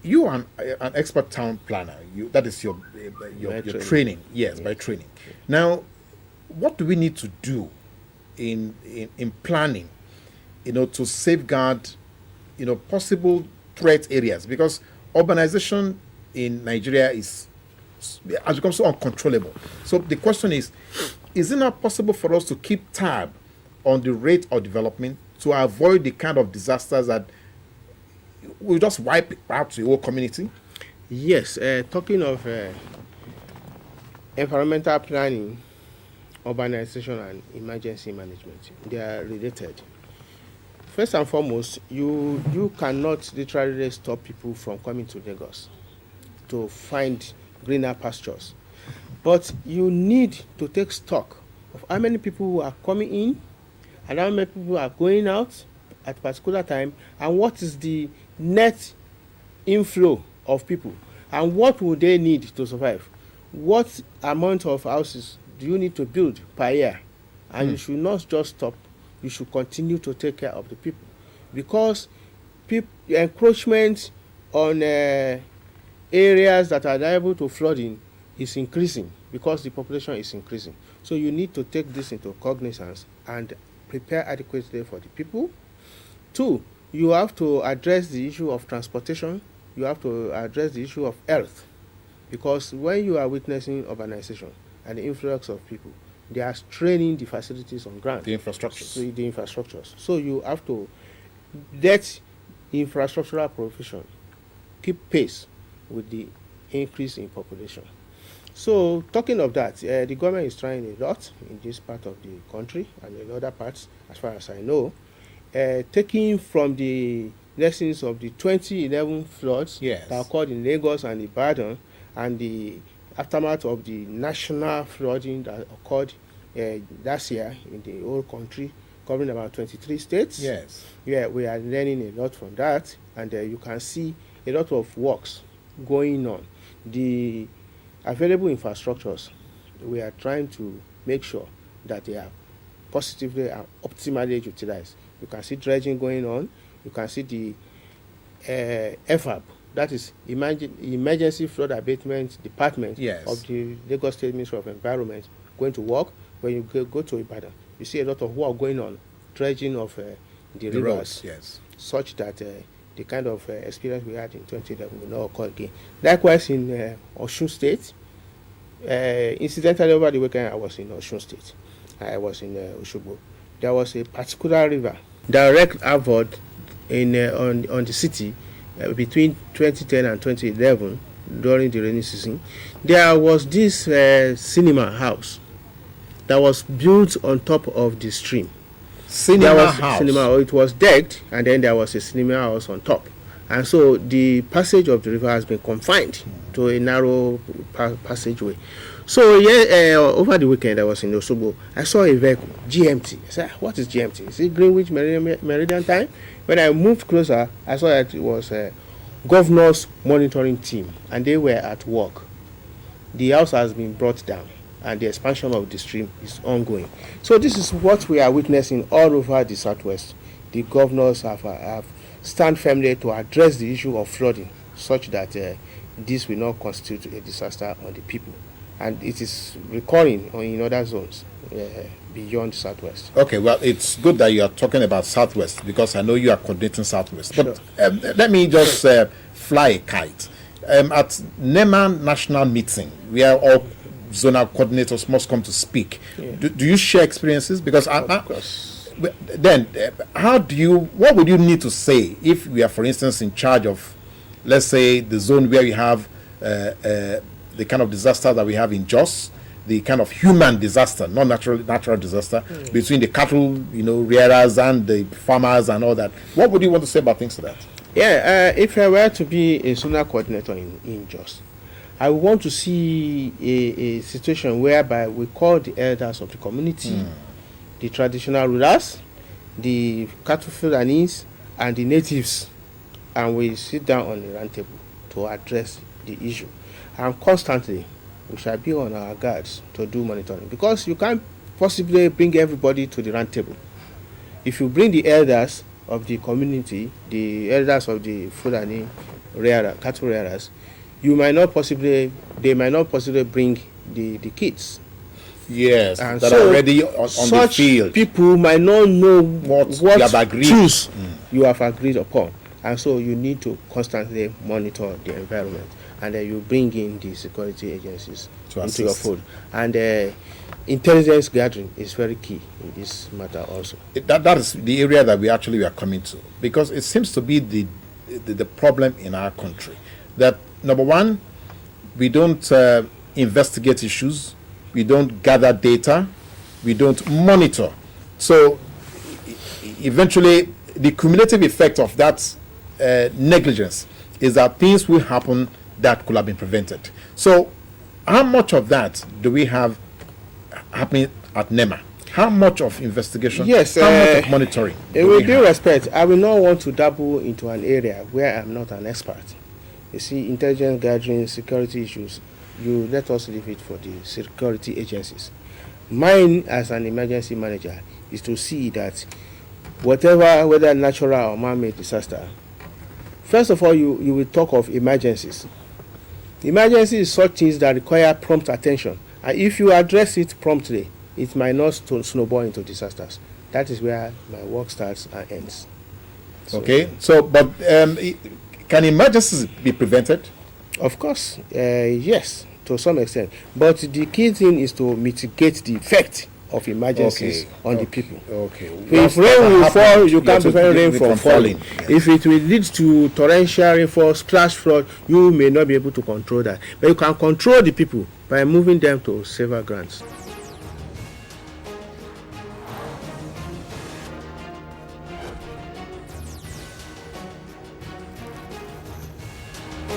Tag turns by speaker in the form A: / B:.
A: you are an expert town planner. That is your training. Yes, by training. Now, what do we need to do in planning, to safeguard, possible threat areas? Because urbanization in Nigeria has become so uncontrollable. So the question is it not possible for us to keep tab on the rate of development to avoid the kind of disasters that will just wipe out the whole community?
B: Yes, talking of environmental planning, urbanization, and emergency management, they are related. First and foremost, you cannot literally stop people from coming to Lagos to find greener pastures. But you need to take stock of how many people are coming in and how many people are going out at a particular time, and what is the net inflow of people, and what will they need to survive. What amount of houses do you need to build per year? And you should not just stop. You should continue to take care of the people, because encroachment on areas that are liable to flooding is increasing because the population is increasing. So you need to take this into cognizance and prepare adequately for the people. 2, you have to address the issue of transportation. You have to address the issue of health, because when you are witnessing urbanization and the influx of people, they are straining the facilities on ground.
A: The infrastructures.
B: The infrastructures. So you have to let infrastructural provision keep pace with the increase in population. So talking of that, the government is trying a lot in this part of the country and in other parts, as far as I know, taking from the lessons of the 2011 floods that occurred in Lagos and Ibadan, and the aftermath of the national flooding that occurred last year in the whole country, covering about 23 states.
A: Yes.
B: Yeah, we are learning a lot from that, and you can see a lot of works going on. The available infrastructures, we are trying to make sure that they are positively and optimally utilized. You can see dredging going on. You can see the EFAB, that is Emergency Flood Abatement Department of the Lagos State Ministry of Environment, going to work. When you go to Ibadan, you see a lot of work going on, dredging of the rivers,
A: roads,
B: such that the kind of experience we had in 2011 will not occur again. Likewise in Osun State, incidentally over the weekend I was in Osun State. I was in Osogbo. There was a particular river direct outward on the city between 2010 and 2011 during the rainy season. There was this cinema house that was built on top of the stream.
A: Cinema house.
B: It was decked, and then there was a cinema house on top. And so the passage of the river has been confined to a narrow passageway. So over the weekend I was in Osogbo. I saw a vehicle, GMT. I said, what is GMT? Is it Greenwich Meridian Time? When I moved closer, I saw that it was a governor's monitoring team, and they were at work. The house has been brought down, and the expansion of the stream is ongoing. So this is what we are witnessing all over the Southwest. The governors have stand firmly to address the issue of flooding, such that this will not constitute a disaster on the people. And it is recurring in other zones beyond Southwest.
A: Okay, well, it's good that you are talking about Southwest, because I know you are coordinating Southwest.
B: Sure.
A: But let me just fly a kite. At NEMA national meeting, where all zonal coordinators must come to speak, do you share experiences? Because
B: of course.
A: Then, what would you need to say if we are, for instance, in charge of, let's say, the zone where you have the kind of disaster that we have in Jos, the kind of human disaster, not natural disaster, between the cattle, rearers and the farmers and all that. What would you want to say about things like that?
B: Yeah, if I were to be a zonal coordinator in Jos, I want to see a situation whereby we call the elders of the community, the traditional rulers, the cattle Fulanis, and the natives, and we sit down on the round table to address the issue. And constantly, we shall be on our guards to do monitoring, because you can't possibly bring everybody to the round table. If you bring the elders of the community, the elders of the Fulani cattle rearers, they might not possibly bring the kids.
A: Yes,
B: And
A: that
B: so
A: are already on the field.
B: People might not know what
A: you have agreed.
B: truths you have agreed upon. And so you need to constantly monitor the environment. And then you bring in the security agencies into your fold. And intelligence gathering is very key in this matter also.
A: That is the area that we are coming to. Because it seems to be the problem in our country. That, number one, we don't investigate issues. We don't gather data, we don't monitor. So eventually, the cumulative effect of that negligence is that things will happen that could have been prevented. So how much of that do we have happening at NEMA? How much of investigation?
B: Yes.
A: How much of monitoring?
B: With due respect, I will not want to dabble into an area where I'm not an expert. You see, intelligence gathering, security issues, you let us leave it for the security agencies. Mine as an emergency manager is to see that whether natural or man-made disaster, first of all, you will talk of emergencies. Emergency is such things that require prompt attention. And if you address it promptly, it might not snowball into disasters. That is where my work starts and ends.
A: Okay. So, but can emergencies be prevented?
B: Of course, yes, to some extent. But the key thing is to mitigate the effect of emergencies on the people.
A: Okay.
B: If rain will fall, you can't prevent rain from falling. Yes. If it will lead to torrential rainfall, splash flood, you may not be able to control that. But you can control the people by moving them to safer grounds.